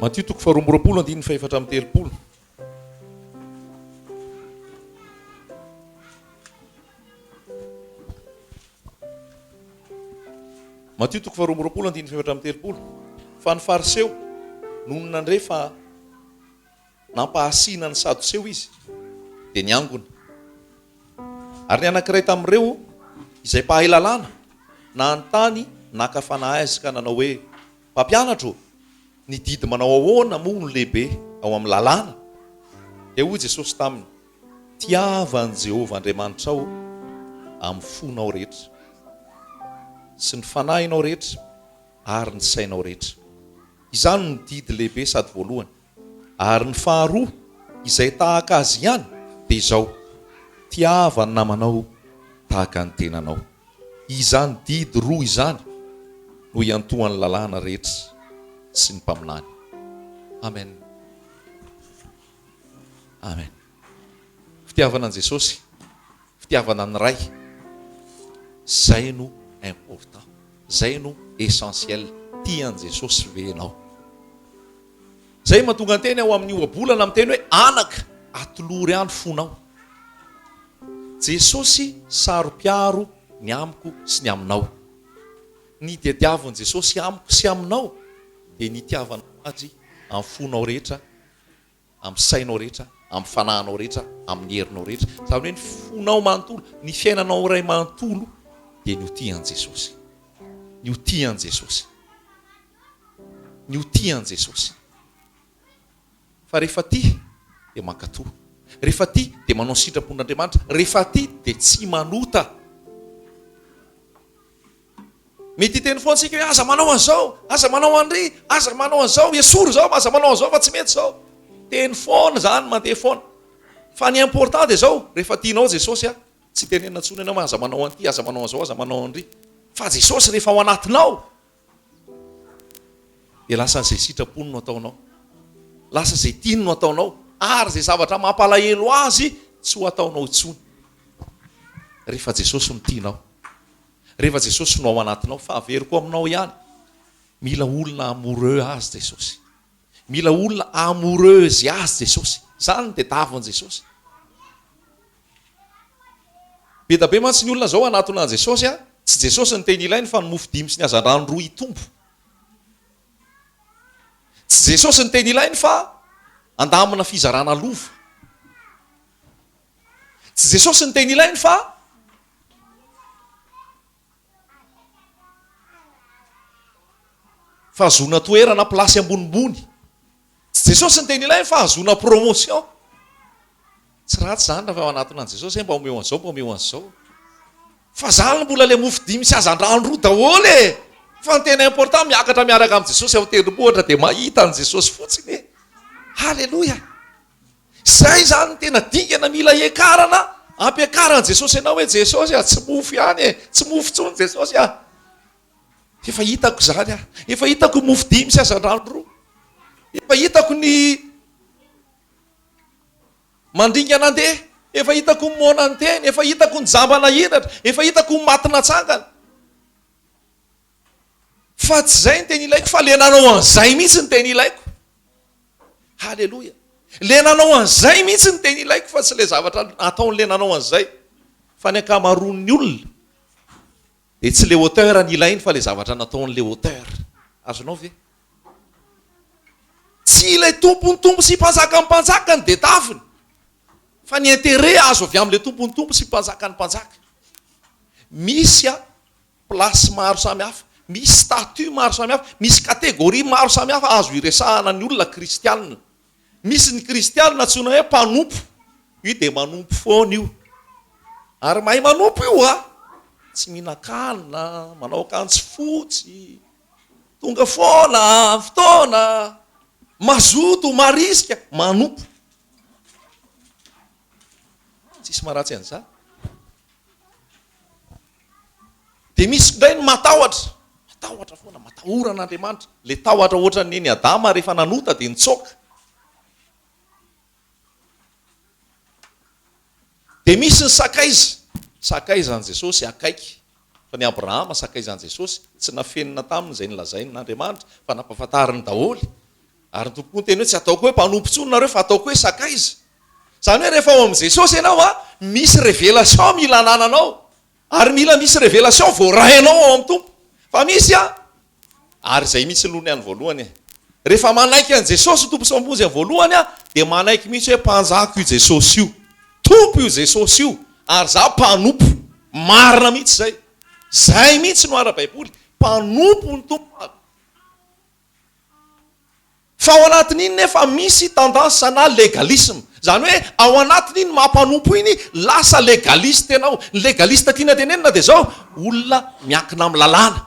Matio toko faharoamborapolo andiny faefatra amin'ny telopolo. Matio toko faharoamborapolo andiny faefatra amin'ny telopolo. Fa ny fariseo noho nandre fa nampahasina ny sadoseo izy dia niangona. Ary ny anankiray tamin'ireo izay mpahay lalàna na an-tany nakafanahy ka nanao hoe mpampianatro, ny didy manao ahoana moa no lehibe ao amin'ny lalàna? Dia hoy Jesosy taminy, tiavan'i Jehovah Andriamanitra ao amin'ny fonao rehetra sy ny fanahinao rehetra ary ny sainao rehetra. Izany ny didy lehibe sady voalohany. Ary ny faharoa izay tahaka azy ihany dia izao, tiava ny namanao tahaka ny tenanao. Izany didy roa izany no iantohan'ny lalàna rehetra sy ny mpaminany. Amen. Amen. Fitiavana an Jesosy, fitiavana ny ray, zay no important, zay no essentiel. Tian Jesosy venao. Zay mahatonga ny teny ao amin'ny ohabolana amin'ny teny hoe anaka atolory any fonao. Jesosy saro-piaro ny amiko sy ny aminao. Ny diadiavon Jesosy amiko sy aminao dia ny tiavanao azy amin'ny fonao rehetra, amin'ny sainao rehetra, amin'ny fanahinao rehetra, amin'ny herinao rehetra. Izany hoe ny fonao manontolo, ny fiainanao iray manontolo dia ny tian Jesosy. Ny tian Jesosy. Ny tian Jesosy. Fa rehefa ty dia mankatoa. Rehefa ty dia manao sitrapon'Andriamanitra. Rehefa ty dia tsy manota. Mety hiteny foana tsika hoe aza manao an'izao, aza manao an'ry, aza manao an'izao, esoro zao, aza manao an'izao fa tsy mety zao. Teny foana zany, mandeha foana. Fa ny important dia zao, rehefa tianao Jesosy tsy tenena intsony ianao aza manao an'ity, aza manao an'izao, aza manao an'ry. Fa Jesosy rehefa ao anatinao dia lasa zay sitrapony no ataonao. Lasa zay tiany no ataonao. Ary zay zavatra mampalahelo azy tsy ho ataonao intsony. Rehefa Jesosy no tianao, rehefa Jesosy no ao anatinao, fa averiko aminao ihany. Mila olona amoureux azy Jesosy. Mila olona amoureuse azy Jesosy. Zany no tadiavan'i Jesosy. Be da be mantsy ny olona zao anatona Jesosy tsy Jesosy ny teny ilainy fa ny mofo dimy sy ny hazan-drano roa itombo. Tsy Jesosy ny teny ilainy fa andamina fizarana lova. Tsy Jesosy ny teny ilainy fa fahazona toerana plasy ambonimbony. Tsy Jesosy ny teny ilainy fa hazona promotion. Tsy ratsy zany raha ao anatin'ny Jesosy mba omeo an'izao, mba omeo an'izao. Fa zany mbola le mofo dimy sy hazan-drano roa daholo e. Fa ny tena important miakatra miaraka amin'ny Jesosy ao tendrombohitra dia mahita ny Jesosy fotsiny. Halleloja. Zay zany tena dingana mila ekarana, ampiakarana Jesosy ianao hoe Jesosy tsy mofo ihany e, tsy mofo tsony Jesosy Efa hitako zany efa hitako mofo dimy sy hazan-drano roa. Efa hitako ny mandringa nandeha, efa hitako ny mona ny teny, efa hitako ny jambana hinatra, efa hitako ny matina tsangana. Fa tsy zay ny teny ilaiko, fa le nanao an'izay mihitsy ny teny ilaiko. Halleloja. Le nanao an'izay mihitsy ny teny ilaiko, fa tsy le zavatra ataon'le nanao an'izay. Fa ny ankamaroan'ny olona dia tsy le auteur ny ilainy fa le zavatra nataon'le auteur. Azonao ve? Tsy ilay tompony tompo sy mpanjaka ny mpanjaka ny detaviny, fa ny intérêt azo avy amin'le tompony tompo sy mpanjaka ny mpanjaka. Misy plasy maro samihafa, misy statut maro samihafa, misy kategoria maro samihafa azo iresahana ny olona kristianina. Misy ny kristianina antsoina hoe mpanompo. Io dia manompo foana io. Ary mahay manompo io tsy mihinan-kanina, manao akanjo fotsy, tonga foana, fotoana, mazoto, marisika, manompo. Tsisy maratsy an'izany. Dia misy ndray ny matahotra. Matahotra foana, matahoran'Andriamanitra. Le tahotra ohatra ny Adama rehefa nanota dia nitsoaka. Dia misy ny sakaiza. Sakaizan'i Jesosy akaiky. Fa ny Abrahama sakaizan'i Jesosy tsy nafenina taminy izay nilazainy n'Andriamanitra fa nampahafantariny daholo. ary ny tompoko ny teny hoe tsy ataoko hoe mpanompontsononareo fa ataoko hoe sakaiza zany hoe rehefa ao am' jesosy ianao a misy révélation mila anananao ary mila misy révélation voarainao ao am' tompo fa misy a ary zay mihitsy lohany any voalohany rehefa manaiky an' jesosy tompo samponjy any voalohany a de manaiky mihitsy hoe mpanjako io jesosy io tompo io jesosy io ary za mpanompo marina mihitsy zay mihitsy no ara-baiboly mpanompo ny tompo fa ao anatin'iny nefa misy tendance na legalisme zany hoe ao anatin'iny mampanompo iny lasa legaliste anao legaliste tiana tenenina de zao olona miankina amin'ny lalàna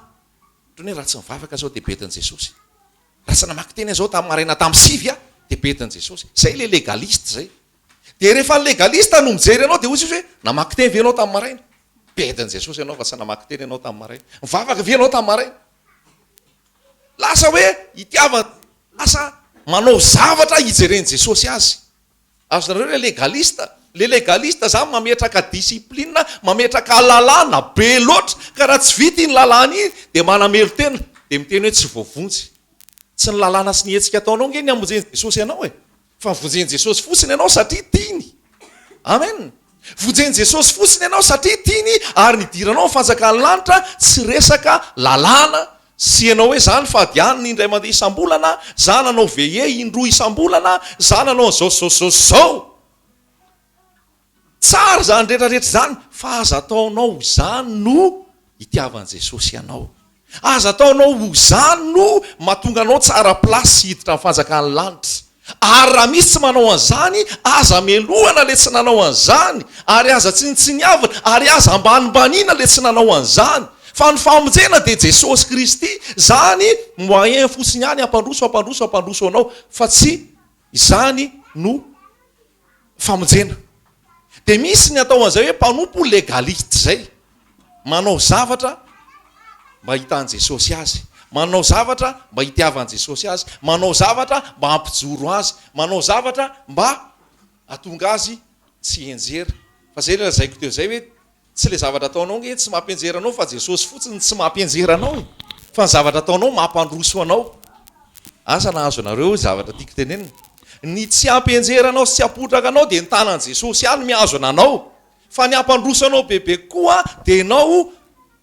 otrany hoe raha tsy mivavaka zao de betin' jesosy raha tsy namaky teny zao tamin'ny maraina tamin'ny sivy a de betin' jesosy zay le legaliste zay de rehefa legaliste no mijery anao de ozy izy hoe namaky teny ve anao tamin'ny maraina betin' jesosy ianao fa tsy namaky teny anao tamin'ny maraina mivavaka ve anao tamin'ny maraina lasa hoe itiava lasa manao zavatra ijereny jesosy azy azonareo le legaliste zany mametraka discipline mametraka lalàna be loatra ka raha tsy vita iny lalàna iny de manamelo tena de miteny hoe tsy voavonjy tsy ny lalàna sy nihetsika ataonao nge ny amonjeny jesosy ianao fa vonjeny jesosy fotsiny ianao satria tiany amen vonjeny jesosy fotsiny ianao satria tiany ary nidiranao fanjakany lanitra tsy resaka lalàna sy ianao hoe zany fadianiny indray mandeha isam-bolana za nanao veye indroa isam-bolana za nanao zao tsara zany rehetrarehetra zany fa aza ataonao zany no itiavan' jesosy ianao aza ataonao zany no mahatonga anao tsara plasy hiditra amin'ny fanjakany lanitra ary raha misy tsy manao an'izany aza melohana le tsy nanao an'izany ary aza tsinitsiniavana ary aza ambanimbaniana le tsy nanao an'izany fa ny famonjena de jesosy kristy zany moyen fotsiny any ampandroso anao fa tsy izany no famonjena de misy ny atao an'izay hoe mpanompo legaliste zay manao zavatra mba hitan' jesosy azy manao zavatra mba hitiavan' jesosy azy manao zavatra mba hampijoro azy manao zavatra mba atonga azy tsy enjera fa zay le lazaiko teo zay hoe tsy le zavatra ataonao nge tsy mampienjeranao fa jesosy fotsiny tsy mampienjeranao fa ny zavatra ataonao mampandroso anao asa nahazo anareo zavatra tiako tenenina ny tsy ampienjeranao sy tsy apotraka anao de nytanan' jesosy any miazo ananao fa ny ampandroso anao bebe koa de anao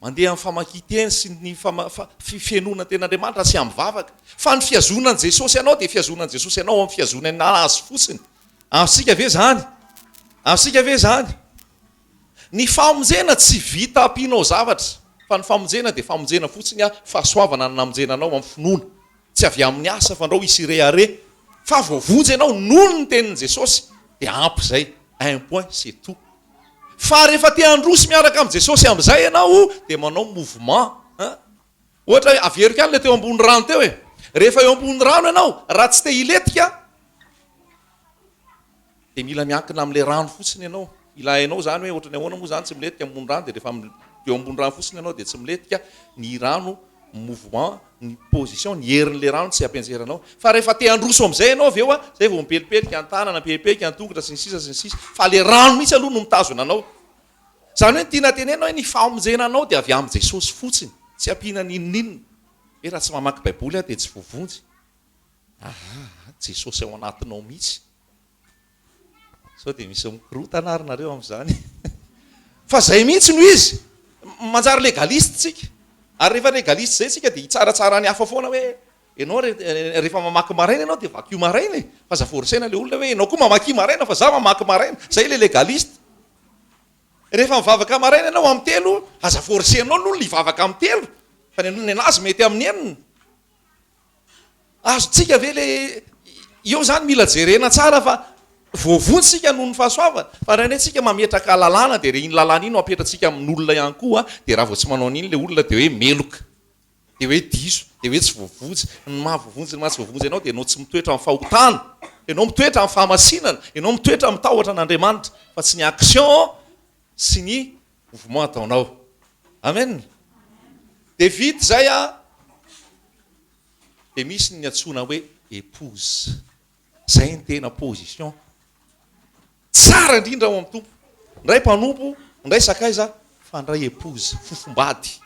mandeha amin'ny famakiteny sy ny fienona ten'andriamanitra sy am'vavaka fa ny fiazonan' jesosy ianao de fiazonan' jesosy ianao amin'ny fiazonany azy fotsiny amsika ve zany ny famonjena tsy vita ampianao zavatra fa ny famonjena de famonjena fotsiny a fahasoavana ny namonjena anao amin'ny finoana tsy avy amin'ny asa fa andrao isy reare fa voavonjy ianao nono ny tenin' jesosy de ampy zay un point c'est tout fa rehefa te androsy miaraka am' jesosy am'izay ianao de manao mouvement ohatra hoe averika any le teo ambony rano teo rehefa eo ambony rano ianao raha tsy te hiletika de mila miankina am'le rano fotsiny ianao ilainao zany hoe ohatrany ahoana moa zany tsy miletika ambony rano de rehefa eo ambony rano fotsiny ianao de tsy miletika ny rano mouvement ny position ny herin'le rano tsy ampianjeranao fa rehefa te androso am'izay ianao avy eo a zay vao mipelipelika antanana mipelipelika antongotra sy ny sisa fa le rano mihitsy aloha no mitazona anao zany hoe tiana tenena hoe ny famonjenanao de avy am' jesosy fotsiny tsy ampiana ninninina hoe raha tsy mamaky baiboly a de tsy voavonjy jesosy ao anatinao mihitsy sao de misy mikorotanarynareo am'izany fa zay mihitsy no izy manjary legaliste tsika ary rehefa legaliste zay tsika de hitsaratsara ny hafa foana hoe ianao rehefa mamaky maraina ianao de vaky maraina fa za forcena le olona hoe ianao koa mamaky maraina fa za mamaky maraina zay le legaliste rehefa mivavaka maraina ianao am' telo aza forcenao no livavaka am' telo fa ny anazy mety amin'ny enina azotsika ve le eo zany mila jerena tsara fa voavontsika noho ny fahasoavana fa raha netsika mametraka lalàna de re iny lalàna iny no apetratsika amin'olona ihany koa de raha vao tsy manao an'iny le olona de hoe meloka de hoe diso de hoe tsy voavonjy ny mahavoavonjy ny maha tsy voavonjy ianao de ianao tsy mitoetra amin'ny fahotana ianao mitoetra amin'ny fahamasinana ianao mitoetra amin'ny tahotra an'andriamanitra fa tsy ny action sy ny mouvement ataonao amen de vita zay a de misy ny atsona hoe épouse zay ny tena position tsara indrindra ao amin'ny tompo ndray mpanompo ndray sakaiza fa ndray épouse fofombady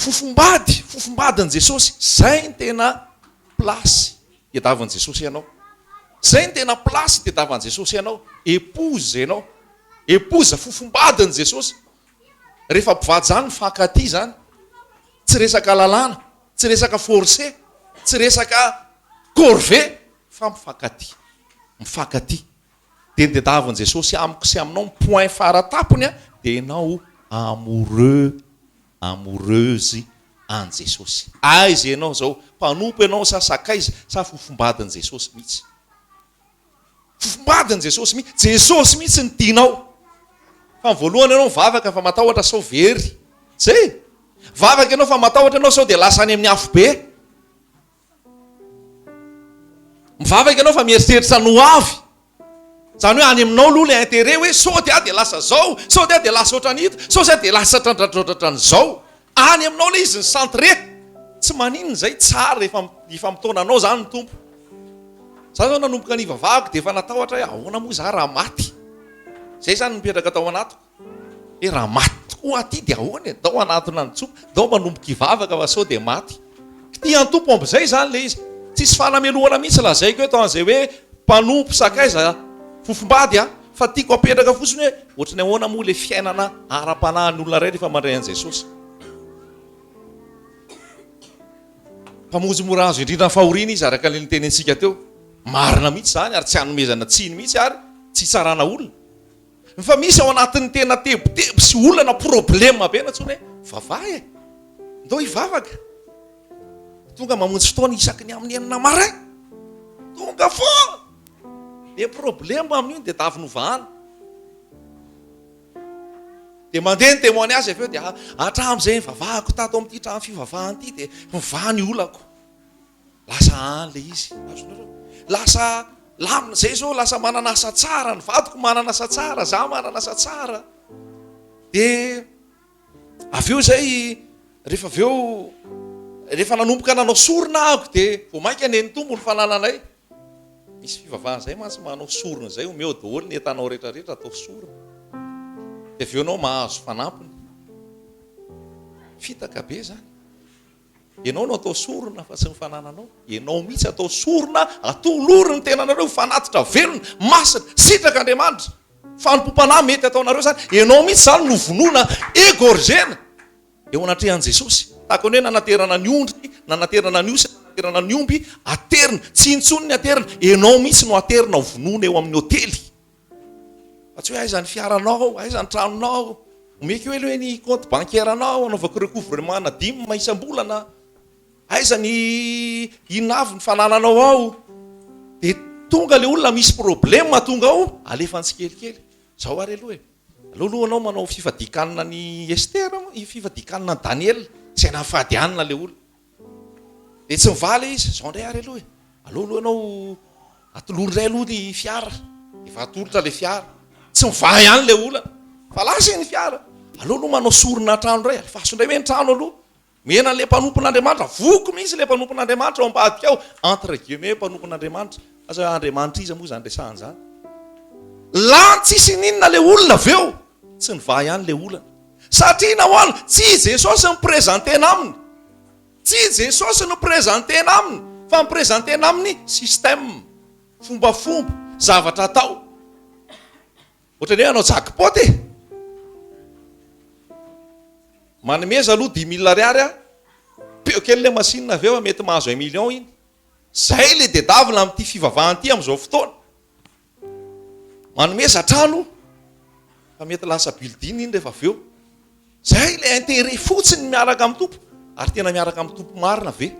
fofombadin' Jesosy, zay ny tena plasy iadavan' Jesosy ianao. Zay ny tena plasy iadavan' Jesosy ianao. Épouse ianao. Épouse fofombadin' Jesosy. Rehefa mpivady zany mifankaty zany, tsy resaka lalàna, tsy resaka forcé, tsy resaka corvée, fa mifankaty. De ny tadiavan'i Jesosy amiko sy aminao point faratapony de ianao amoureuse an Jesosy. Aiza ianao zao, mpanompo ianao sa sakaiza sa fofombadin' Jesosy mihitsy. Fofombadin' Jesosy mihitsy. Jesosy mihitsy ny tianao. Fa voalohany ianao mivavaka fa matahotra sao very. Zay. Vavaka ianao fa matahotra ianao sao de lasa any amin'ny afo be. Mivavaka ianao fa mieritreritra no avy. Zany hoe any aminao aloha le intérêt hoe sao de lasa zao, sao de lasa ohatran'ito, sao de lasa ohatran'izao. Any aminao le izy ny centré. Tsy maninona zay tsara efa mitaonanao zany ny tompo. Za zao nanomboka ny vavahako de efa natahotra hoe ahoana moa za raha maty. Zay zany mipetraka tao anatiko. Hoe raha maty tokoa aty de ahoana dao anatona ny tsompo, dao manomboka ivavaka fa sao de maty. Ty antompo ambizay zany le izy. Tsisy fanamelohana mihitsy lazaiko hoe tao an'izay hoe mpanompo sakaiza fofombady fa tiako apetraka fotsiny hoe ohatrany ahoana moa le fiainana ara-panahin'ny olona ray rehefa mandray an' Jesosy. Mpamonjy mora azo indrindra fahoriana izy araka le nitenentsika teo. Marina mihitsy zany ary tsy hanomezana tsiny mihitsy ary tsy tsarana olona. Fa misy ao anatin'ny tena tebotebo sy olana problema be na tsony hoe vavahy ndao hivavaka. Tonga mamonjy fotoana isaky ny amin'ny enina maray. Tonga fo. De problema amin'io de tavinovahana. De mandeha ny témoignage avy eo de hatram'izay vavahako tato amin'ity trano fivavahana ity de mivany olako. Lasa le izy. Lasa lamina zay zao lasa manana asa tsara, ny vadiko manana asa tsara, za manana asa tsara. De avy eo zay rehefa nanomboka nanao sorona ako de vao mainka aneny tombo ny fanananay. Misy fivavahana zay mantsy manao sorona zay omeo daholo ny entanao rehetrarehetra atao sorona. De avy eo anao mahazo fanampiny. Fitaka be zany. Ianao no atao sorona fa tsy ny fanananao. Ianao mihitsy atao sorona, atoloro ny tenanareo, fanatitra velona, masina, sitraka Andriamanitra. Fanompom-panahy mety ataonareo zany. Ianao mihitsy zany no vonoina égorgena eo anatrehan'i Jesosy. Tahaka ny hoe nanaterana ny ondry, nanaterana ny osy, nanaterana ny omby, aterina, tsy intsony ny aterina. Ianao mihitsy no aterina ho vonoina eo amin'ny hôtely. Fa tsy hoe aiza ny fiaranao, aiza ny tranonao, omeko hoe ny compte bancaire-anao, anaovako recouvrement na 10 isam-bolana, aiza ny inavy ny fanananao ao. De tonga le olona misy problème tonga ao, alefa tsikelikely. Zao ary aloha aloha anao manao fivadikanina ny Esther, fivadikanina ny Daniel, tsy nafadianina le olona. De tsy mivaly izy, zao ndray ary aloha aloha anao atoloro ndray aloha ny fiara, efa atolotra le fiara. Tsy mivaha ihany le olona, fa lasa ny fiara. Aloha manao sorona trano ndray, faso ndray hoe ny trano aloha. Mena le mpanompon'Andriamanitra, voko mihitsy le mpanompon'Andriamanitra ao ambadika ao, entre guillemets mpanompon'Andriamanitra. Asa Andriamanitra iza moa zany resahany zany. Lantsisy ninona le olona aveo, tsy nivaha ihany le olona. Satria nahoana tsy Jesosy miprezantena aminy. Tsy Jesosy no prezantena aminy, fa miprezantena aminy système, fombafomba, zavatra atao. Ohatrany hoe anao jackpot e. Manomeza aloha 10 000 ariary peo kely le machine aveo mety mahazo 1 million iny. Zay le dedavina amin'ity fivavahana ity amin'izao fotoana. Manomeza trano fa mety lasa building iny rehefa aveo. Zay le intérêt fotsiny miaraka amin'ny tompo. Ary tena miaraka amin'ny tompo marina ve?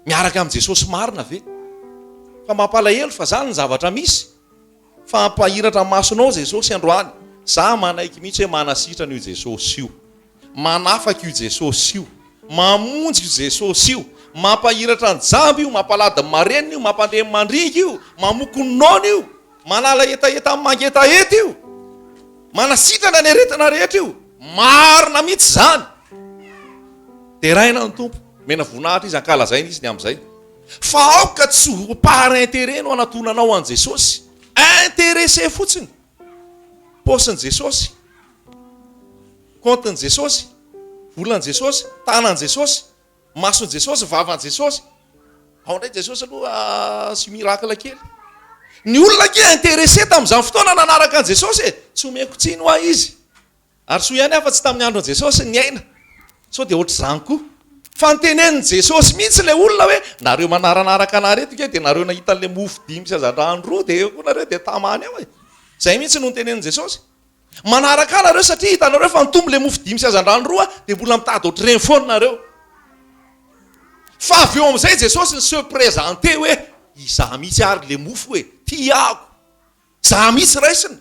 Miaraka amin'ny Jesosy marina ve? Fa mampalahelo fa zany ny zavatra misy. Fa ampahiratra masonao Jesosy androany. Za manaiky mihitsy hoe manasitrana io Jesosy io. Manafaka io Jesosy io. Mamonjy io Jesosy io. Mampahiratra ny jamby io, mampalady marenina io, mampandemy mandringa io, mamoko ny nono io, manala etaeta amin'ny mangetaheta io, manasitrana ny aretina rehetra io. Marina mihitsy zany. De raina ny tompo. Mena voninahitra izy ankalazaina izy ny amin'izay. Fa aoka tsy ho par intérêt no anatonanao an Jesosy. Intéressé fotsiny. Paosin'i Jesosy, compte-ny Jesosy, volan' Jesosy, tanan' Jesosy, mason' Jesosy, vavan' Jesosy. Ao ndray Jesosy aloha sy mirakla kely. Ny olona ke intéressé tamin'izany fotoana nanaraka an' Jesosy tsy omeko tsiny hoa izy. Ary so ihany afa tsy tamin'ny andron' Jesosy ny aina. So dia ohatr'izany koa. Fa nytenenin' Jesosy mihitsy le olona hoe nareo manaranaraka anareto ke dia nareo nahita an'le mofo 5 sy azan-drano 2 dia eo koa nareo dia tamany ao e. Zay mihitsy no nytenenin' Jesosy. Manaraka anareo satria hitanareo fa nitombo le mofo 5 sy azan-drano 2 dia mbola mitady ohatr'ireny foana nareo. Fa avy eo amin'izay Jesosy ny se présente hoe izaho mihitsy ary le mofo hoe tiako. Izaho mihitsy raisiny.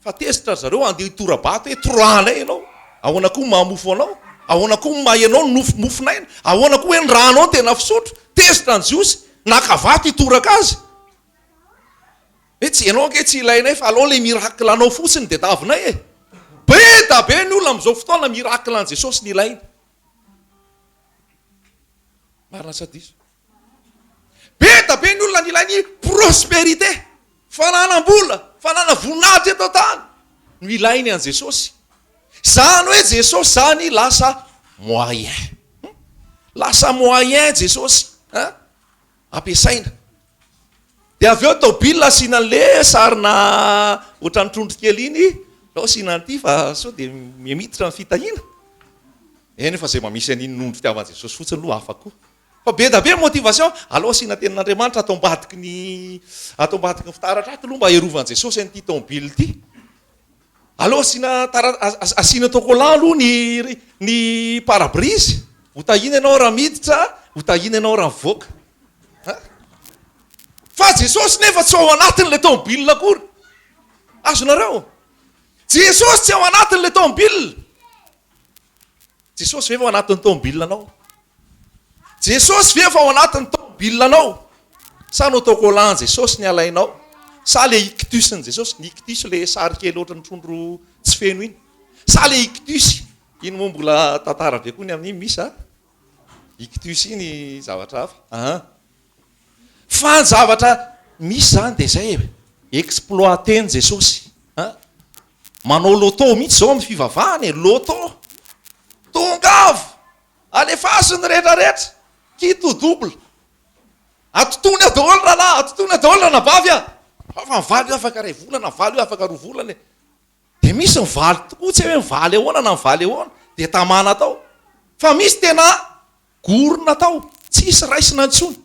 Fa tezitra zareo andeha hitorabato hoe toroanay ianao. Ahoana koa mamofo anao? Ahoana koa mahay anao ny mofonaina? Ahoana koa hoe ny ranao tena fisotro? Tezitra ny Jiosy nakavato hitoraka azy. Hoe tsy ianao anke tsy ilainay fa alao le mirakla anao fotsiny dia tavinay e. Be da be ny olona amin'izao fotoana mirakla an' Jesosy ny ilaina. Marina sadiso. Be da be ny olona ny ilainy prospérité. Fananam-bola, fanana voninahitra eto tany. No ilainy an' Jesosy. Zany hoe Jesosy zany lasa moyen. Lasa moyen Jesosy. Ampiasaina. Dia avy eo tobila asiana an'le sarina ohatran'ny trondro kely iny. Lao asiana an'ity fa sao dia miamititra ny fitahiana. Eny fa izay mamisy an'iny nono fitiavan' Jesosy fotsiny aloha hafa koa. Fa be da be motivation, alao asiana tenin'Andriamanitra atao ambadiky ny fitaratra ato aloha mba hierovan' Jesosy an'ity tobily ity. Alao asiana tokola aloha ny parabrise. Hotahina ianao raha miditra, hotahina ianao raha mivoaka. Fa Jesosy nefa tsy ao anatin'le tobily akory. Azonareo? Jesosy tsy ao anatin'le tobily. Jesosy vefa ao anatin'ny tobily anao. Jesosy vefa ao anatin'ny tobily anao. Sa no tokolan Jesosy ny alainao. Sa le ictus-ny Jesosy, ny ictus le sary kely ohatran'ny trondro tsy feno iny. Sa le ictus, iny moa mbola tantara be koa ny amin'iny misy a. Ictus iny zavatra hafa. Fa ny zavatra misy zany dia zay exploiten Jesosy. Manao loto mihitsy zao amin'ny fivavahany, loto. Tongavo, alefasiny rehetrarehetra, kito double. Atotony adaholo rana, atotony adaholo rana vavy a. Fa mivaly io afaka ray volana, mivaly io afaka roa volana. Dia misy mivaly tokoa, tsy hoe mivaly ahoana na mivaly ahoana, dia tamana tao. Fa misy tena gorona tao, tsisy raisina intsony.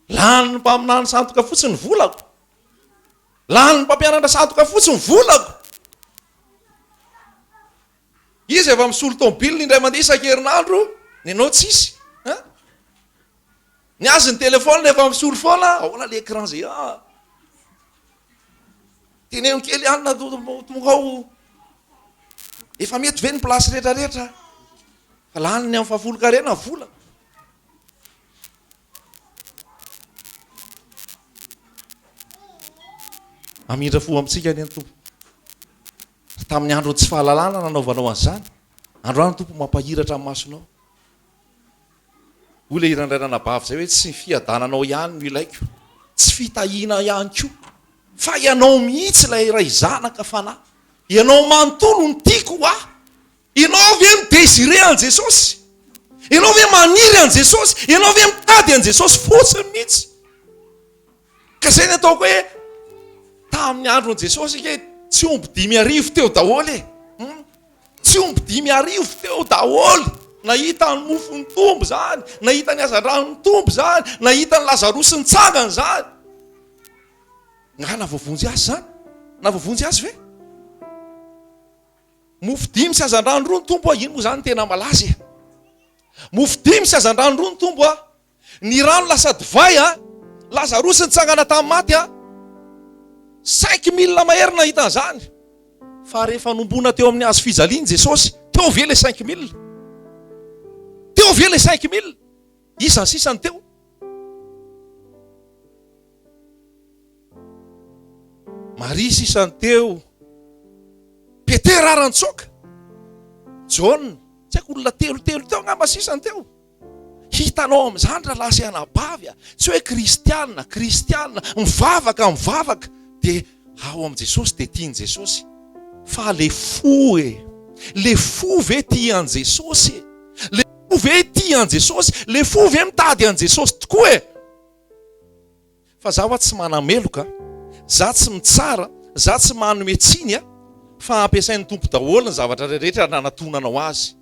Lany mpaminany sandoka fotsiny ny volako. Lany mpampianatra sandoka fotsiny ny volako. Izy efa misolo tobily indray mandeha isan-kerinandro, ny anao tsisy. Ny azy ny telefona efa misolo foana, ahoana le écran zay. Teneno kely ihany na tongao. Efa mety ve ny plasy rehetrarehetra. Fa lany ny amin'ny fahafolo-karena vola. Amindra fo amintsika ny Tompo. Tamin'ny andro tsy fahalalana nanaovanao an'izany. Androany Tompo mampahiratra amin'ny masonao. Ola irandrarana bavy zay hoe tsy fiadananao ihany no ilaiko. Tsy fitahiana ihany koa. Fa ianao mihitsy ilay ray zanaka fanahy. Ianao manontolo ny tiako ho aho. Ianao ve midésiré an' Jesosy. Ianao ve maniry an' Jesosy. Ianao ve mitady an' Jesosy fotsiny mihitsy. Ka zay ny ataoko hoe tamin'ny andron' Jesosy ke tsy omby 5,000 teo daholo e. Tsy omby 5,000 teo daholo. Nahita ny mofo ny tombo zany, nahita ny hazan-drano ny tombo zany, nahita ny Lazarosy ny tsangany zany. Nga navavonjy azy zany? Navavonjy azy ve? Mofo 5 sy hazan-drano 2 ny tombo a, ino moa zany tena malaza e? Mofo 5 sy hazan-drano 2 ny tombo a. Ny rano lasa divay a. Lazarosy ny tsangana tamin'ny maty a. 5,000 mahery nahita an'izany. Fa rehefa nombona teo amin'ny hazo fijaliany Jesosy, teo ve le 5,000? Teo ve le 5,000? Isany sisany teo. Maria sisany teo. Petera arantsoka. John, tsy haiko olona telo teo ngamba sisany teo. Hitanao amin'izany raha lasa anabavy a. Tsy hoe kristianina, mivavaka. Dia ao amin'i Jesosy dia tiany Jesosy. Fa le fo e. le fo ve tia an Jesosy, le fo ve tia an Jesosy, le fo ve mitady an Jesosy tokoa e. Fa zaho tsy manameloka, za tsy mitsara, za tsy manome tsiny fa ampiasain'ny tompo daholo ny zavatra rehetra nanatonanao azy.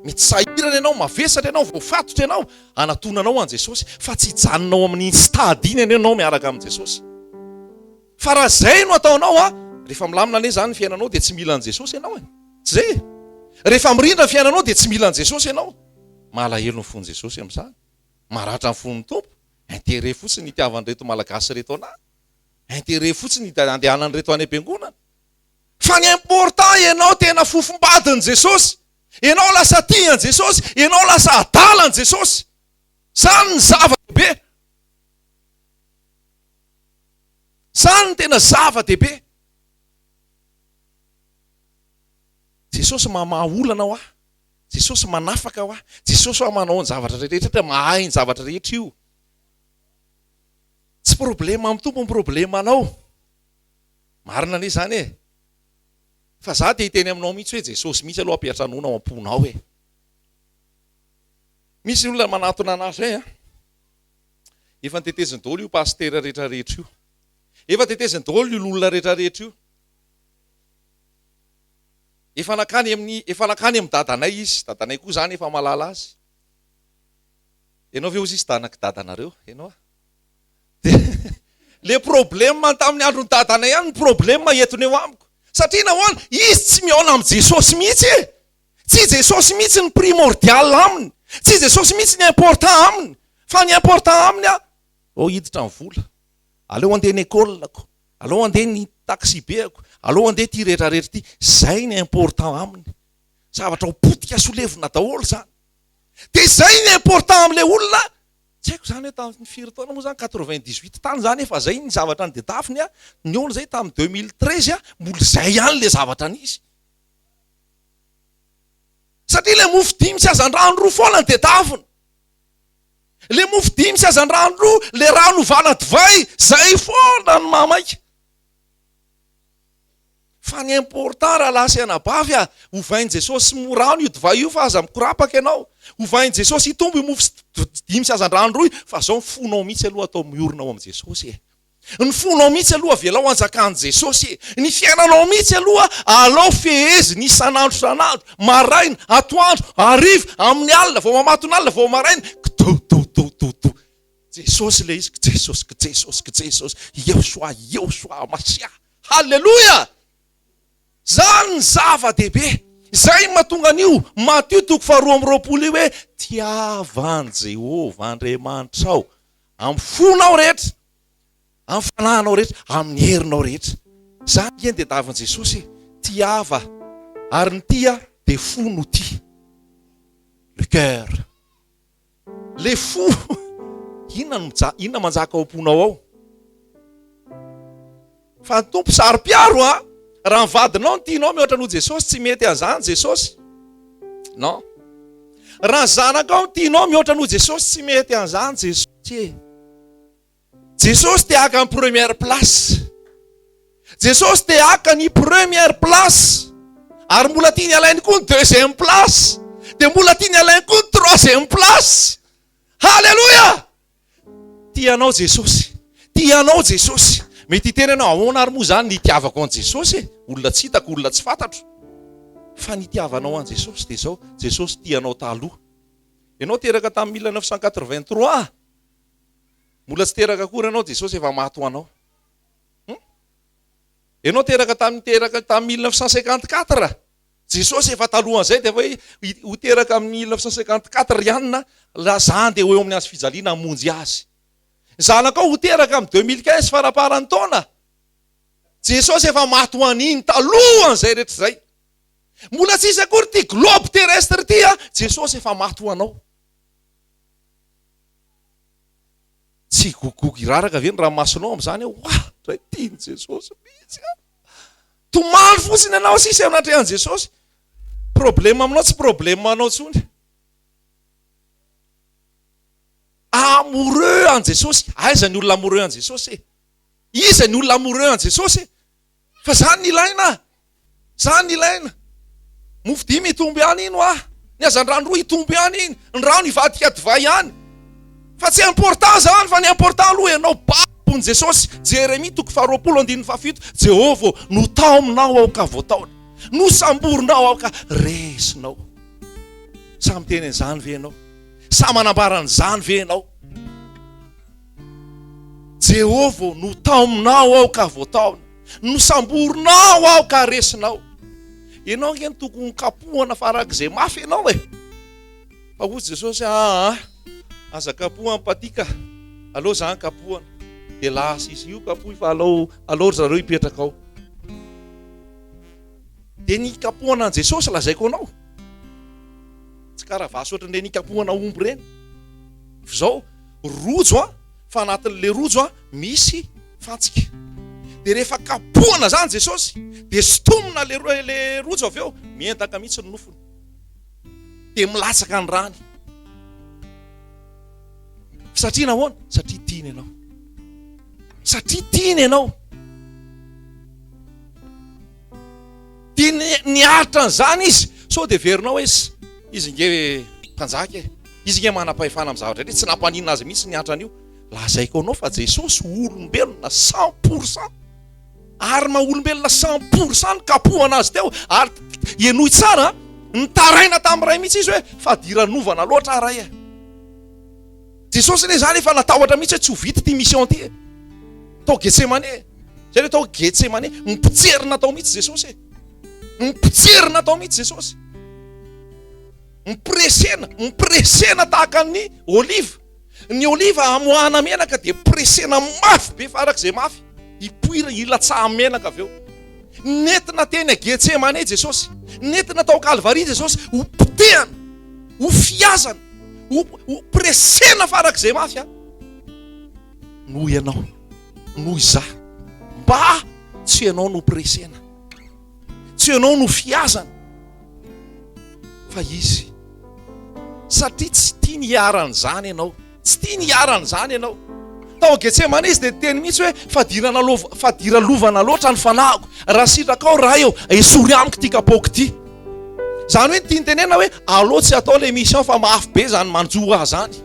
Mety sahirana ianao, mavesatra ianao, voafatotra ianao, anatonanao an Jesosy, fa tsy hijanonao amin'ny stady iny ianao miaraka amin' Jesosy. Fa raha zay no ataonao rehefa milamina ane zany ny fiainanao dia tsy mila an Jesosy ianao e. Tsy zay. Rehefa mirindra ny fiainanao dia tsy mila an Jesosy ianao. Malahelo ny fon'ny Jesosy amin'izany. Maratra ny fon'ny tompo. Intere fotsiny itiavan'ireto malagasy reto anahy. Intere fotsiny andehanan'ireto any am-piangonana. Fa ny important ianao tena fofombadin' Jesosy. Ianao lasa tian Jesosy, ianao lasa adalan Jesosy. Zany ny zava-dehibe. Zany ny tena zava-dehibe. Jesosy mamaolana ao Jesosy manafaka ao Jesosy manao ny zavatra rehetra, mahay ny zavatra rehetra io. Tsy problema amin'ny tompo ny problema anao. Marina ane zany e. Fa za dia hiteny aminao mihitsy hoe Jesosy mihitsy aloha ampiatranona ao am-ponao e. Misy olona manatona anazy zay efa niteteziny daholo io pastera rehetra rehetra io. Efa teteziny daholo io olona rehetra rehetra io. Efa nakany amin'ny dadanay izy, dadanay koa zany efa malala azy. Ianao ve ozy izy tanak dadanareo? Ianao le problème tamin'ny andron'ny dadanay ihany, ny problème entony eo amiko. Satria nahoana izy tsy miaona amin'ny Jesosy mihitsy e. Tsy Jesosy mihitsy ny primordial aminy. Tsy Jesosy mihitsy ny important aminy. Fa ny important aminy hiditra ny vola. Aleo andeha ny école-ko. Aleo andeha ny taxi beako. Aleo andeha ty rehetra rehetra ty. Zay ny important aminy. Zavatra ho potika solevina daholo zany. Dia zay ny important amin'ilay olona. Tsy haiko zany hoe tamin'ny firy taona moa zany 98 tany zany efa zay ny zavatra ny dedafiny ny olo zay tamin'ny 2013 mbola zay ihany le zavatra an'izy. Satria le mofo dimy sy azan-drano roa foana ny dedafiny. Le mofo dimy sy azan-drano roa, le rano vala divay, zay foana ny mamaika. Fa ny important raha lasa anabavy hovain' Jesosy morano io divay io fa aza mikorapaka ianao. Hovain' Jesosy hitombo io mofo dimy sy azan-drano roa fa zao fonao mihitsy aloha atao miorina ao amin'ny Jesosy e. Ny fonao mihitsy aloha avelao anjakan'i Jesosy e. Ny fiainanao mihitsy aloha alao feheziny isan'andro san'andro, maraina, atoandro, hariva, amin'ny alina, vao mamato ny alina, vao maraina, kdo. Jesosy le izy, Jesosy, Yehosoa, Masia. Halleluja! Zany ny zava-dehibe. Zay mahatonga an'io Matthieu 2:20 io hoe tiavan' Jehovah Andriamanitra ao amin'ny fonao rehetra, amin'ny fanahinao rehetra, amin'ny herinao rehetra. Zany eny dia davan'i Jesosy tiava ary ny tia dia fo no tia. Le cœur. Le fo. Inona manjaka ao am-ponao ao? Fa ny tompo saro-piaro raha mivadinao ny tianao mihoatra noho Jesosy, tsy mety an'izany Jesosy. Non. Raha zanakao ny tianao mihoatra noho Jesosy, tsy mety an'izany Jesosy. Jesosy te haka ny première place. Jesosy te haka ny première place. Ary mbola tia ny alainy koa ny deuxième place. Dia mbola tia ny alainy koa ny troisième place. Halleluja! Tianao Jesosy. Tianao Jesosy. Mety hiteny ianao ahoana ary moa zany nitiavako an Jesosy e. Olona tsy hitako, olona tsy fantatro. Fa nitiavanao an Jesosy dia zao, Jesosy tianao taloha. Ianao teraka tamin'ny 1983. Mbola tsy teraka akory ianao, Jesosy efa maty ho anao. Ianao teraka tamin'ny 1954. Jesosy efa talohan'izay dia ho teraka amin'ny 1954 ihanina lazany dia eo amin'ny azy fijaliana hamonjy azy. Zanakao ho teraka amin'ny 2015 faraparan'ny taona. Jesosy efa maty ho an'iny talohan'izay rehetra zay. Mbola tsisy akory ty globe terrestre ty Jesosy efa maty ho anao. Tsy gogogy raraka ve ny ranomasonao amin'izany ray tiany Jesosy mihitsy tomany fotsiny ianao sisy amin'andrean'i Jesosy. Problème aminao tsy problème anao tsony. Amoureux an Jesosy. Aiza ny olona amoureux an Jesosy? Iza ny olona amoureux an Jesosy? Fa zany ilaina. Zany ilaina. mofo dimy itombo ihany ino ny azandrano roa itombo ihany iny ny rano ivadika divay ihany fa tsy important zany fa ny important aloha ianao babony Jesosy. Jeremia 2:7 Jehovah no tao aminao ao ka voataona, no samborinao ao ka resinao. Samy teny an'izany ve ianao? Samy manambaran'izany ve ianao? Jehovah no tao aminao ao ka voataona, no samborinao ao ka resinao. Ianao ngeny tokony kapohana farak'izay mafy ianao e. Fa hozy Jesosy aza kapohana patika, aleo zany kapohana. De lasa izy io kapohy fa aleo zareo hipetraka ao. De ny kapohana an Jesosy lazaiko anao. Tsy karaha vasy ohatran'le ny kapohana omby reny. Zao rojo fa anatin'le rojo misy fantsika. De rehefa kapohana zany Jesosy, de sotomina le rojo avy eo, mientaka mihitsy ny nofony. De milatsaka ny rany. Satria nahoana? Satria tiany ianao. Satria tiany ianao. Dia niaritra an'izany izy. So de verinao izy nge mpanjaka e. Izy nge manam-pahefana amin'ny zavatra rehetra, tsy nampanina azy mihitsy niaritra an'io. Lazaiko anao fa Jesosy olombelona 100%. Ary maha-olombelona 100% kapohana azy teo. Ary ienoy tsara, nitaraina tamin'ny ray mihitsy izy hoe fa diranovana loatra ray e. Jesosy ne zany efa natahotra mihitsy tsy ho vita ty mission ty. Tao Getsemane. Zay le tao Getsemane, mipotserina tao mihitsy Jesosy e. Mipotserina tao mihitsy Jesosy. Mipresena tahaka ny oliva. Ny oliva amoahana menaka de presena mafy be farak'izay mafy. Ipoira ilatsaha menaka avy eo. Nentina teny a Getsemane Jesosy. Nentina tao Kalvari Jesosy. Ho potehana, ho fiazana, ho presena farak'izay mafy noho ianao, noho izaho. Mba tsy ianao no presena, tsy ianao no fiazana, fa izy. Satria tsy tia ny hiaran'izany ianao, tsy tia ny hiaran'izany ianao. Tao Getsemane izy de teny mihitsy hoe fadira lovana loatra ny fanahiko. Raha sitraka ao raha eo, esory amiko ty kapoaka ty. Zany hoe tia nytenena hoe aleo tsy atao le mission fa mafy be zany manjoa ahy zany.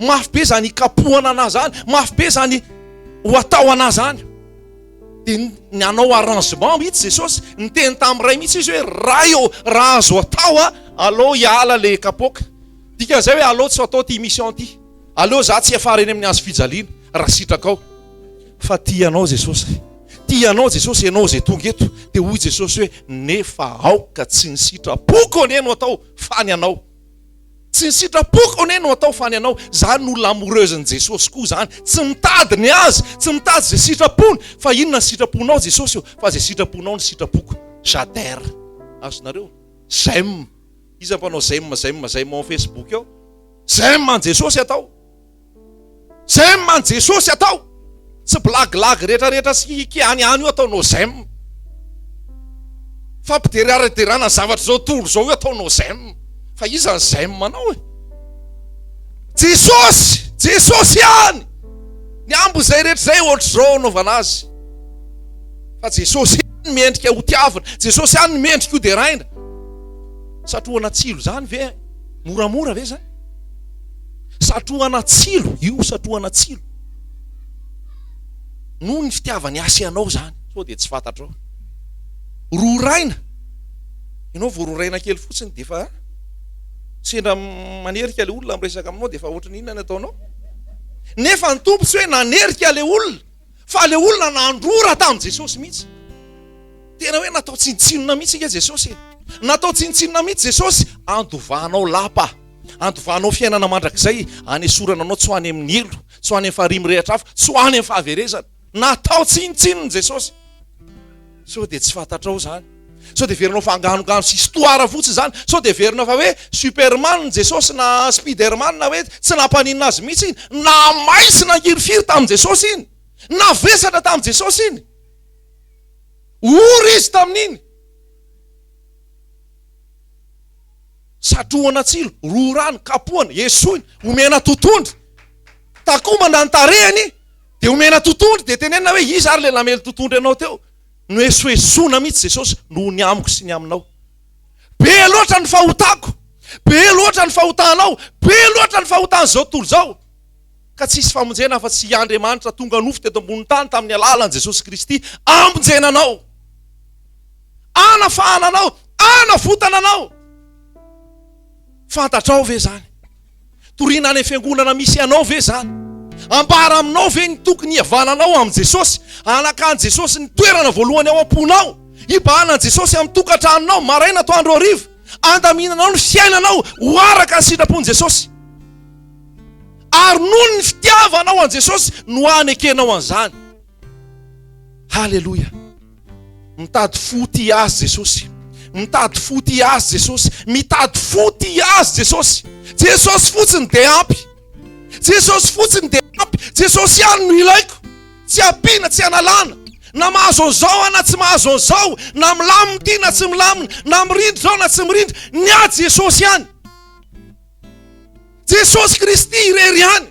Mafy be zany kapohana anahy zany, mafy be zany ho atao anahy zany. De ny anao arrangement mihitsy Jesosy, niteny tamin'ny ray mihitsy izy hoe raha azo atao aleo hiala le kapoaka. Dikan'izay hoe aleo tsy atao ty mission ty. Aleo za tsy afara eny amin'ny azo fijaliana raha sitraka ao. Fa tianao Jesosy. Tianao Jesosy ianao zay tonga eto. De hoy Jesosy hoe nefa aoka tsy ny sitrapoko ane no atao fa ny anao. Tsy ny sitrapoko ane no atao fa ny anao. Zany no lamoureuse-ny Jesosy koa zany. Tsy mitady ny azy, tsy mitady zay sitrapony. Fa inona ny sitraponao Jesosy io? Fa zay sitraponao ny sitrapoko. J'adhère. Azonareo? J'aime. Iza mpanao j'aime au Facebook eo? J'aime an Jesosy atao. J'aime an Jesosy atao. Tsy blaglag rehetrarehetra sy kiany io ataonao j'aime. Fampideraderana zavatra zao toro zao io ataonao j'aime. Fa iza ny j'aime manao e? Jesosy ihany. Ny ambo zay rehetra zay ohatry zao anaovana azy. Fa Jesosy ihany mendrika ho tiavana. Jesosy ihany mendrika ho deraina. Satrohana tsilo zany ve? Moramora ve zany? Satrohana tsilo, io satrohana tsilo. Noho ny fitiavany asa anao zany. So de tsy fantatrao. Roraina. Ianao voaroraina kely fotsiny de fa sendra manerika le olona miresaka aminao de fa ohatrany inona ny ataonao. Nefa ny tompo tsy hoe nanerika le olona, fa le olona nandrora tamin'i Jesosy mihitsy. Tena hoe natao tsinitsinona mihitsy ika Jesosy. Natao tsinitsinona mihitsy Jesosy, andovanao lapa. Andovanao fiainana mandrakizay, anesorana anao tsy ho any amin'ny elo, tsy ho any amin'ny farimy rehetra hafa, tsy ho any amin'ny fahaverezana. Natao tsinitsinona Jesosy. So de tsy fantatrao zany. So de verinao fanganogano sy histoire fotsiny zany. So de verinao fa hoe Superman Jesosy na Spiderman na hoe tsy nampaninina azy mihitsy iny. Na maisy nangirifiry tamin'i Jesosy iny. Na vesatra tamin'i Jesosy iny. Ory izy tamin'iny. Satrohana tsilo, rorano, kapohana, esoiny, omena totondry. Takomana ny tarehany, de omena totondry, de tenena hoe izy ary le lamely totondry anao teo. No esoesona mihitsy Jesosy, noho ny amiko sy ny aminao. be loatra ny fahotako, be loatra ny fahotanao, be loatra ny fahotan'izao tontolo zao, ka tsisy famonjena fa tsy Andriamanitra tonga nofo teto ambony tany tamin'ny alalan'i Jesosy Kristy amonjenanao, anafahananao, anavotananao. Fantatrao ve zany? Toriana any fiangonana misy anao ve zany? Ambara aminao ve ny tokony iavananao amin'ny Jesosy? Anakan Jesosy ny toerana voalohany ao am-ponao, ibahana Jesosy amin'ny tokantranonao maraina atoandro hariva, andaminanao ny fiainanao ho araka ny sitrapon'i Jesosy. Ary noho ny fitiavanao an Jesosy no anekenao an'izany. Halleloja. Mitady foty azy Jesosy, mitady foty azy Jesosy, mitady foty azy Jesosy. Jesosy fotsiny dia ampy, Jesosy fotsiny dia ampy, Jesosy ihany no ilaiko, tsy ampiana tsy analana, na mahazo an'izao na tsy mahazo an'izao, na milamina ty na tsy milamina, na mirindra zao na tsy mirindra, ny ady Jesosy ihany. Jesosy Kristy irery ihany,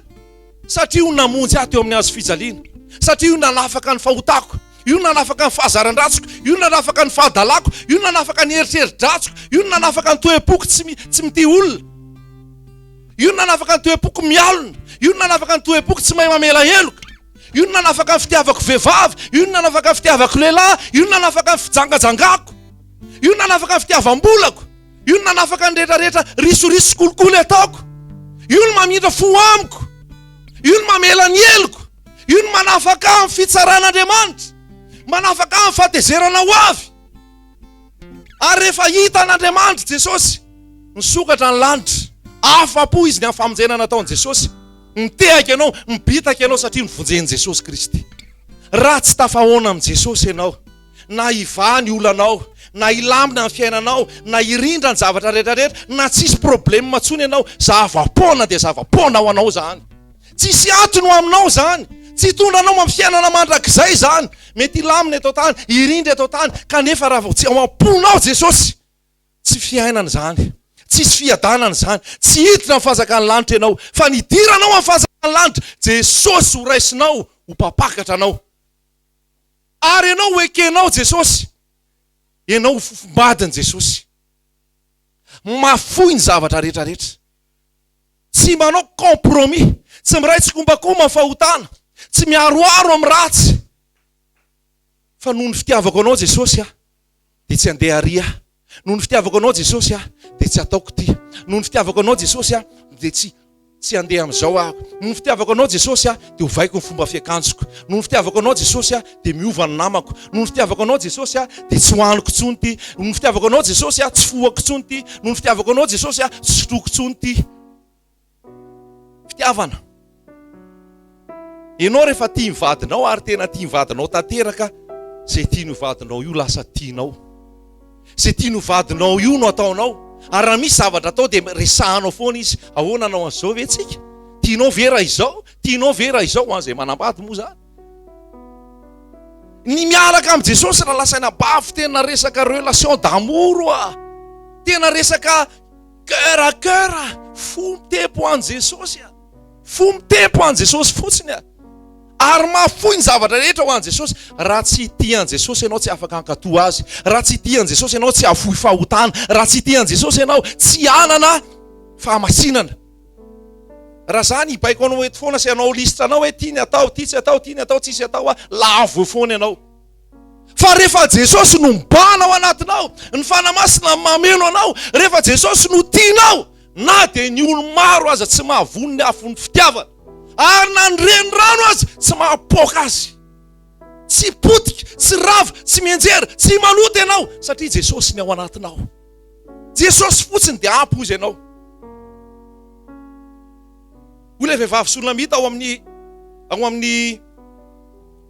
satria io namonjy ahy teo amin'ny hazo fijaliana, satria io nanafaka ny fahotako, io nanafaka ny fahazaran-dratsoko, io nanafaka ny fahadalako, io nanafaka ny eritreri-dratsoko, io nanafaka ny toe-poko tsy mity olona, io nanafaka ny toe-poko mialona, io nanafaka ny toe-poko tsy mahay mamela heloka, io nanafaka ny fitiavako vehivavy, io nanafaka ny fitiavako lehilahy, io nanafaka ny fijangajangako, io nanafaka ny fitiavam-bolako, io nanafaka ny rehetrarehetra risoriso kolokolo ataoko, io no mamindra fo amiko, io no mamela ny heloko, io no manafaka amin'ny fitsaran'Andriamanitra, manafaka amin'ny fahatezerana ho avy. Ary rehefa hita an'Andriamanitra Jesosy nisokatra ny lanitra, afa-po izy ny amin'ny famonjena nataon'i Jesosy, mitehaka ianao, mibitaka ianao satria nivonjen'i Jesosy Kristy. Raha tsy tafahoana amin'i Jesosy ianao, na ivany olanao, na ilamina ny fiainanao, na irindra ny zavatra rehetrarehetra, na tsisy problème matsony ianao, zava-pona dia zava-pona ho anao zany. Tsisy antony ho aminao zany, tsy hitondranao amin'ny fiainana mandrakizay zany. Mety ilamina eto tany, irindra eto tany, kanefa raha tsy ao am-ponao Jesosy, tsy fiainana zany, tsisy fiadanana zany, tsy hiditra amin'ny fanjakan'ny lanitra ianao, fa nidiranao amin'ny fanjakan'ny lanitra, Jesosy ho raisinao, ho papakatra anao. Ary ianao ho ekenao Jesosy, ianao ho fofombadiny Jesosy, mafoy ny zavatra rehetrarehetra, tsy manao compromis, tsy miray tsy kombakomba amin'ny fahotana, tsy miaroaro amin'ny ratsy, fa noho ny fitiavako anao Jesosy dia tsy handeha ary noho ny fitiavako anao Jesosy dia tsy ataoko ty, noho ny fitiavako anao Jesosy dia tsy handeha amin'izao ahako, noho ny fitiavako anao Jesosy dia hovaiko ny fomba fiakanjoko, noho ny fitiavako anao Jesosy dia miova ny namako, noho ny fitiavako anao Jesosy dia tsy hoaniko tsony ty, noho ny fitiavako anao Jesosy tsy fohako tsony ty, noho ny fitiavako anao Jesosy tsy sotroko tsony ty. Fitiavana. Ianao rehefa tia mivadinao ary tena tia mivadinao tanteraka, zay tia ny vadinao io lasa tianao, zay tia ny vadinao io no ataonao. Ary raha misy zavatra atao dia resahanao foana izy, ahoana anao an'izao ve tsika, tianao vera izao, tianao vera izao, ho an'izay manambady moa zany. Ny miaraka amin'ny Jesosy raha lasaina bafy, tena resaka relation d'amour, tena resaka cœur à cœur, fo mitempo an Jesosy, fo mitempo an Jesosy fotsiny. Ary mafoy ny zavatra rehetra ho an Jesosy. Raha tsy tian Jesosy ianao tsy afaka hankatoa azy, raha tsy tian Jesosy ianao tsy hafoy fahotana, raha tsy tian Jesosy ianao tsy hanana fahamasinana. Raha zany ibaiko anao eto foana sy anao listranao hoe tia ny atao, tia tsy atao, tia ny atao, tsisy atao, lavo foana ianao. Fa rehefa Jesosy no mibana ao anatinao, ny fanamasina mameno anao, rehefa Jesosy no tianao, na dia ny olo maro aza tsy mahavony ny afon'ny fitiavana, ary na ny renirano azy tsy mahapoka azy, tsy potika, tsy rava, tsy mienjera, tsy manoto ianao, satria Jesosy ny ao anatinao. Jesosy fotsiny dia ampy izy ianao. Olay vehivavy Solamita ao amin'ny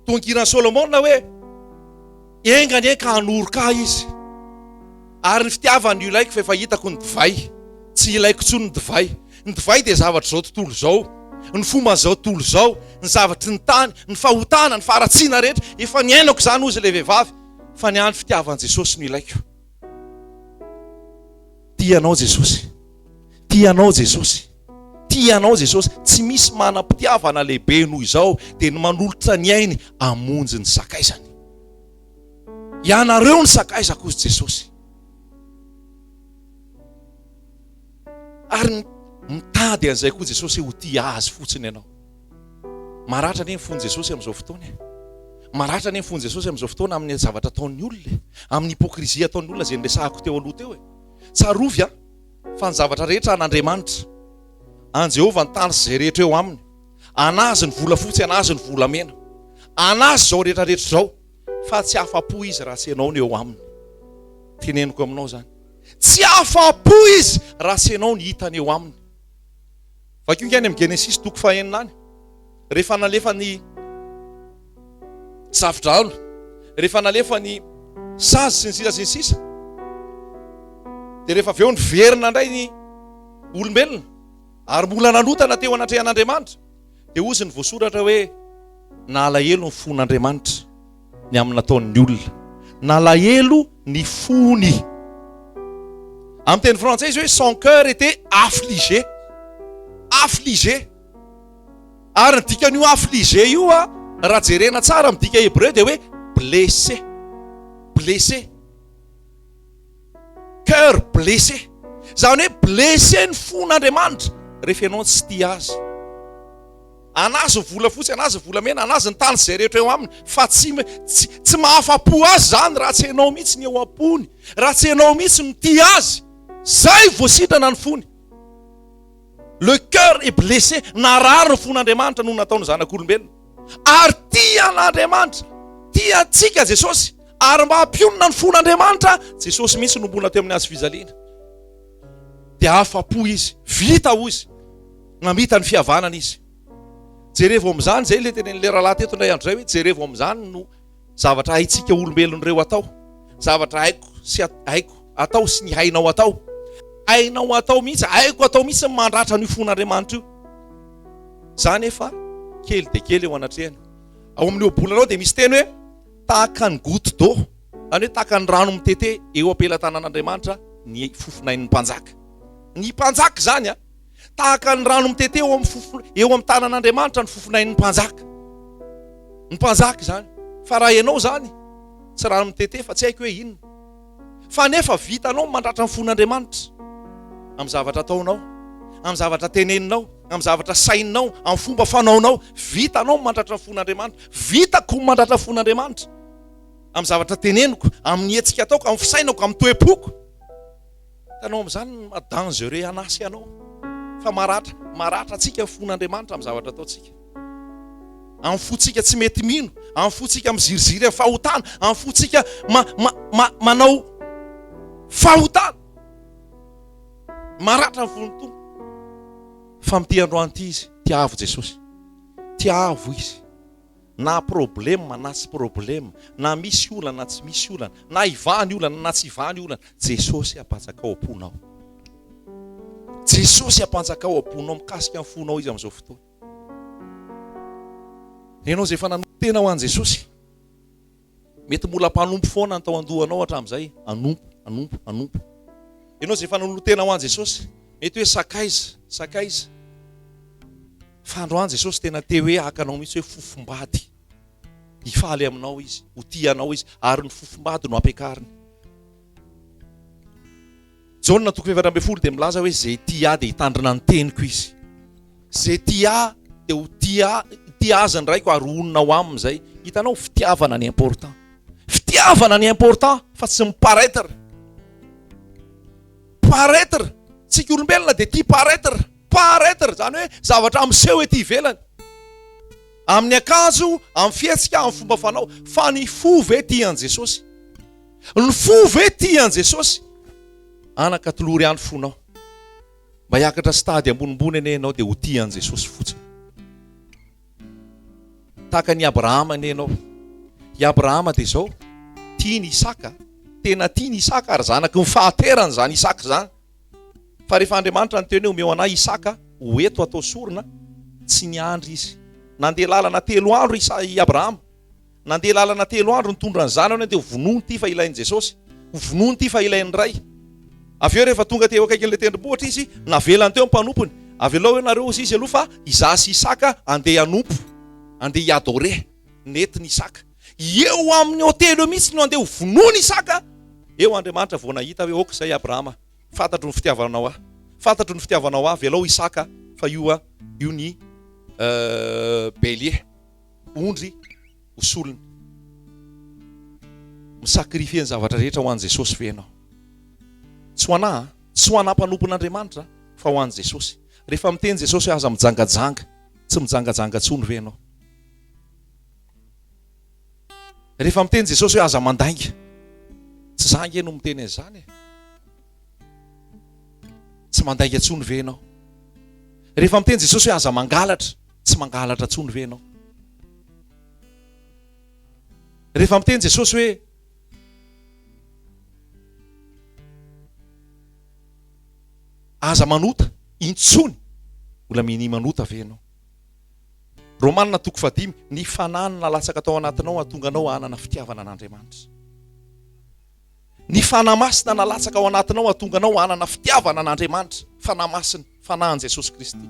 tonkiran'i Solomona hoe engany ka hanoroka izy, ary ny fitiavany ilaiko fa efa hitako ny divay, tsy ilaiko tsony ny divay. Ny divay dia zavatra zao tontolo zao, ny fomba zao tontolo zao, ny zavatry ny tany, ny fahotana, ny faharatsiana rehetra, efa ny ainako zany ozy le vehivavy, fa ny andro fitiavan'i Jesosy no ilaiko. Tianao Jesosy, tianao Jesosy, tianao Jesosy, tsy misy manam-pitiavana lehibe noho izao dia ny manolotra ny ainy amonjy ny sakaizany. Ianareo ny sakaizako ozy Jesosy. ary mitady an'izay koa Jesosy ho tia azy fotsiny ianao. Maratra anie ny fony Jesosy amin'izao fotoana. Maratra anie ny fony Jesosy amin'izao fotoana amin'ny zavatra ataon'ny olona, amin'ny hipokrizia ataon'ny olona izay niresahako teo aloha teo. Tsarovy fa ny zavatra rehetra an'Andriamanitra, an Jehovah ny tany sy izay rehetra eo aminy, anazy ny volafotsy, anazy ny volamena, anazy zao rehetrarehetra zao, fa tsy afa-po izy raha tsy ianao ny eo aminy. Teneniko aminao zany, tsy afa-po izy raha tsy ianao ny hitany eo aminy. Vakio ngany amin'ny Genesis toko 9 rehefa nalefa ny safidrano, rehefa nalefa ny sazy sy ny sisa, dia rehefa avy eo niverina indray ny olombelona ary mbola nanotana teo anatrehan'Andriamanitra, dia ozy ny voasoratra hoe nalahelo ny fon'Andriamanitra ny amin'ny nataon'ny olona, nalahelo ny fony. Amin'ny teny frantsay izy hoe son cœur était affligé. Affligé. Ary ny dikan'io affligé io raha jerena tsara amin'ny dika hébreu dia hoe blessé. Blessé. Cœur blessé. Zany hoe blessé ny fon'Andriamanitra rehefa ianao tsy tia azy. Anazy ny volafotsy, anazy ny volamena, anazy ny tany izay rehetra eo aminy, fa tsy mahafa-po azy zany raha tsy ianao mihitsy ny eo am-pony, raha tsy ianao mihitsy ny tia azy. Zay voasitrana ny fony. Le cœur est blessé, narary ny fon'Andriamanitra no nataony zanak'olombelona. Ary tia an'Andriamanitra, tia antsika Jesosy, ary mba hampionona ny fon'Andriamanitra, Jesosy mihitsy nombona teo amin'ny azy fizaliana. Dia afa-po izy, vita ho izy, namita ny fihavanana izy. Jerevo amin'izany, zay le tenen'ilay rahalahy teto indray andro zay hoe jerevo amin'izany no zavatra haitsika olombelona ireo atao, zavatra haiko sy haiko atao sy ny hainao atao. Hainao atao mihitsy, haiko atao mihitsy mandratra ny fon'Andriamanitra io. Zany efa kely dia kely eo anatrehana. Ao amin'ny obolanao dia misy teny hoe tahaka ny goutte d'eau, zany hoe tahaka ny rano mitete eo ampelantanan'Andriamanitra ny fofonain'ny mpanjaka. Ny mpanjaka zany tahaka ny rano mitete eo amin'ny tanan'Andriamanitra ny fofonain'ny mpanjaka. Ny mpanjaka zany. Fa raha ianao zany tsy rano mitete fa tsy haiko hoe inona. Fa nefa vitanao mandratra ny fon'Andriamanitra amin'ny zavatra ataonao, amin'ny zavatra teneninao, amin'ny zavatra saininao, amin'ny fomba fanaonao, vitanao mandratra ny fon'Andriamanitra, vitako mandratra ny fon'Andriamanitra amin'ny zavatra teneniko, amin'ny hetsika ataoko, amin'ny fisainako, amin'ny toepoko. Hitanao amin'izany dangereux anasy ianao. Fa maratra atsika ny fon'Andriamanitra amin'ny zavatra ataontsika. Amin'ny fotsika tsy mety mino, amin'ny fotsika miziriziry amin'ny fahotana, amin'ny fotsika manao fahotana. Maratra ny fon'ny fa amin'ity androany ity izy tiavo Jesosy, tiavo izy. Na problema na tsy problema, na misy olana na tsy misy olana, na ivany olana na tsy ivany olana, Jesosy apanjaka ao am-ponao. Jesosy apanjaka ao am-ponao, mikasika ny fonao izy amin'izao fotoana. Ianao zay efa nanotena ho an'i Jesosy, mety mbola mpanompo foana ny tao andohanao hatramin'izay, anompo. Ianao zay efa nanotena ho an'i Jesosy, mety hoe sakaiza. Fa androany Jesosy tena te hoe hakanao mihitsy hoe fofombady. Hifaly aminao izy, ho tianao izy, ary ny fofombady no ampiakariny. Jaona toko 7:10 dia milaza hoe zay tia dia hitandrina ny teniko izy. Zay tia dia ho tia azy ny raiko ary onona ao aminy zay. Hitanao fitiavana ny important. Fitiavana ny important fa tsy miparaître. Paraître, tsika olombelona dia tia paraître zany hoe zavatra miseho ety ivelany. Amin'ny akanjo, amin'ny fihetsika, amin'ny fomba fanao, fa ny fo ve tian Jesosy. Ny fo ve tian Jesosy. Anakatolory ihany fonao. Mba hiakatra stady ambonimbony ane ianao dia ho tian Jesosy fotsiny. Tahaka ny Abrahama ane ianao. I Abrahama dia zao tia ny Isaka, tena tia ny Isaka ary zanaky ny fahaterany zany Isaka zany. Fa rehefa Andriamanitra ny teny omeo anay Isaka ho eto atao sorona, tsy niandry izy. Nandeha lalana 3 andro i Abrahama. Nandeha lalana 3 andro nitondra ny zanany dia vonoiny ity fa ilain'i Jesosy. Vonoiny ity fa ilain'ny ray. Avy eo rehefa tonga teo akaikin'ilay tendrombohitra izy, navelany teo mpanompony. Avelao ianareo izy aloha fa izaho sy Isaka andeha hanompo, andeha hiadore, netiny Isaka. Eo amin'ny hotely eo mihitsy no andeha ho vonoiny Isaka. Eo Andriamanitra vao nahita hoe oka izay Abrahama, fantatro ny fitiavanao aho. fantatro ny fitiavanao avy alao Isaka fa io ny Bélier ondry hosolony misakrifie ny zavatra rehetra ho an'i Jesosy ve ianao? Tsy ho anahy, tsy ho anampanompon'Andriamanitra fa ho an'i Jesosy. Rehefa miteny Jesosy hoe aza mijangajanga, tsy mijangajanga tsony ve ianao? Rehefa miteny Jesosy hoe aza mandainga, tsy zangy no miteny an'izany e. Tsy mandainga tsony ve ianao? Rehefa miteny Jesosy hoe aza mangalatra, tsy mangalatra tsony ve ianao? Rehefa miteny Jesosy hoe aza manota, intsony, mbola mini manota ve ianao? Romanina 5, ny fanahy nalatsaka tao anatinao ahatonga anao hanana fitiavana an'Andriamanitra. Ny fanahy masina nalatsaka ao anatinao ahatonga anao hanana fitiavana an'Andriamanitra. Fanahy masina, fanahin' Jesosy Kristy.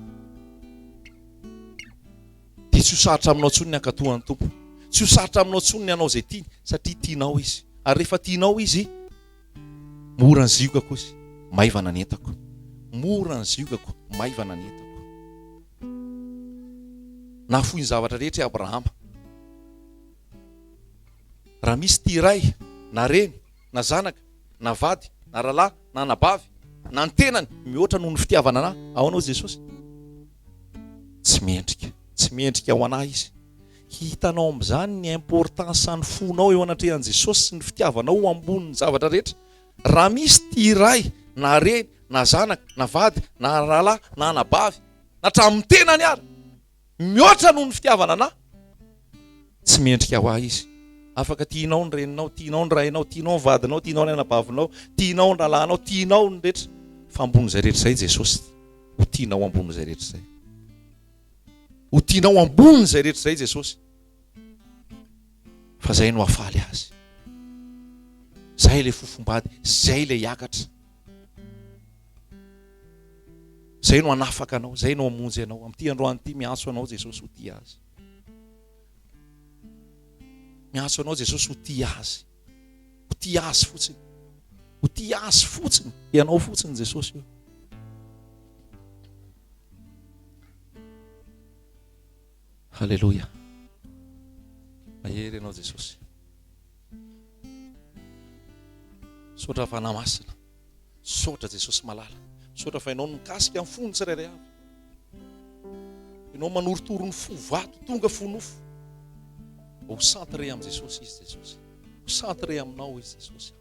Dia tsy ho sarotra aminao tsony ny ankatohan'ny Tompo. Tsy ho sarotra aminao tsony ny anao izay tiany satria tianao izy. Ary rehefa tianao izy, mora ny ziokako izy, maivana ny entako. Mora ny ziokako, maivana ny entako. Nafoy ny zavatra rehetra Abrahama. Raha misy tia ray, na reny, na zanaka, na vady, na ralahy, na nabavy, na ny tenany, mihoatra noho ny fitiavana anahy, ao anao Jesosy? Tsy mendrika ao anahy izy. Hitanao amin'izany ny importance ny fonao eo anatrehan'i Jesosy sy ny fitiavanao ambonin'ny zavatra rehetra. Raha misy tia ray, na reny, na zanaka, na vady, na ralahy, na nabavy, na hatramin'ny tenany ary, mihoatra noho ny fitiavana anahy, tsy mendrika ho ahy izy. Afaka tianao ny reninao, tianao ny rainao, tianao ny vadinao, tianao ny anabavinao, tianao ny ralanao, tianao ny rehetra, fa ambonin'izay rehetra izay Jesosy ho tianao ambonin'izay rehetra izay. Ho tianao ambonin'izay rehetra izay Jesosy. Fa zay no hafaly azy. Zay ilay fofombady, zay ilay hiakatra. Zay no hanafaka anao, zay no hamonjy anao. Amin'ity androany ity miantso anao Jesosy ho tia azy. Miantso anao Jesosy ho tia azy. Ho tia azy fotsiny. Ho tia azy fotsiny. Ianao fotsiny Jesosy io. Halleluja. Mahery ianao Jesosy. Sotra fanahy masina. Sotra Jesosy malala. Sotra fa ianao mikasika amin'ny fony tsirairay avy. Ianao manorotoro ny fo vato tonga fonofo. Ho centré amin'i Jesosy izy Jesosy. Ho centré aminao izy Jesosy.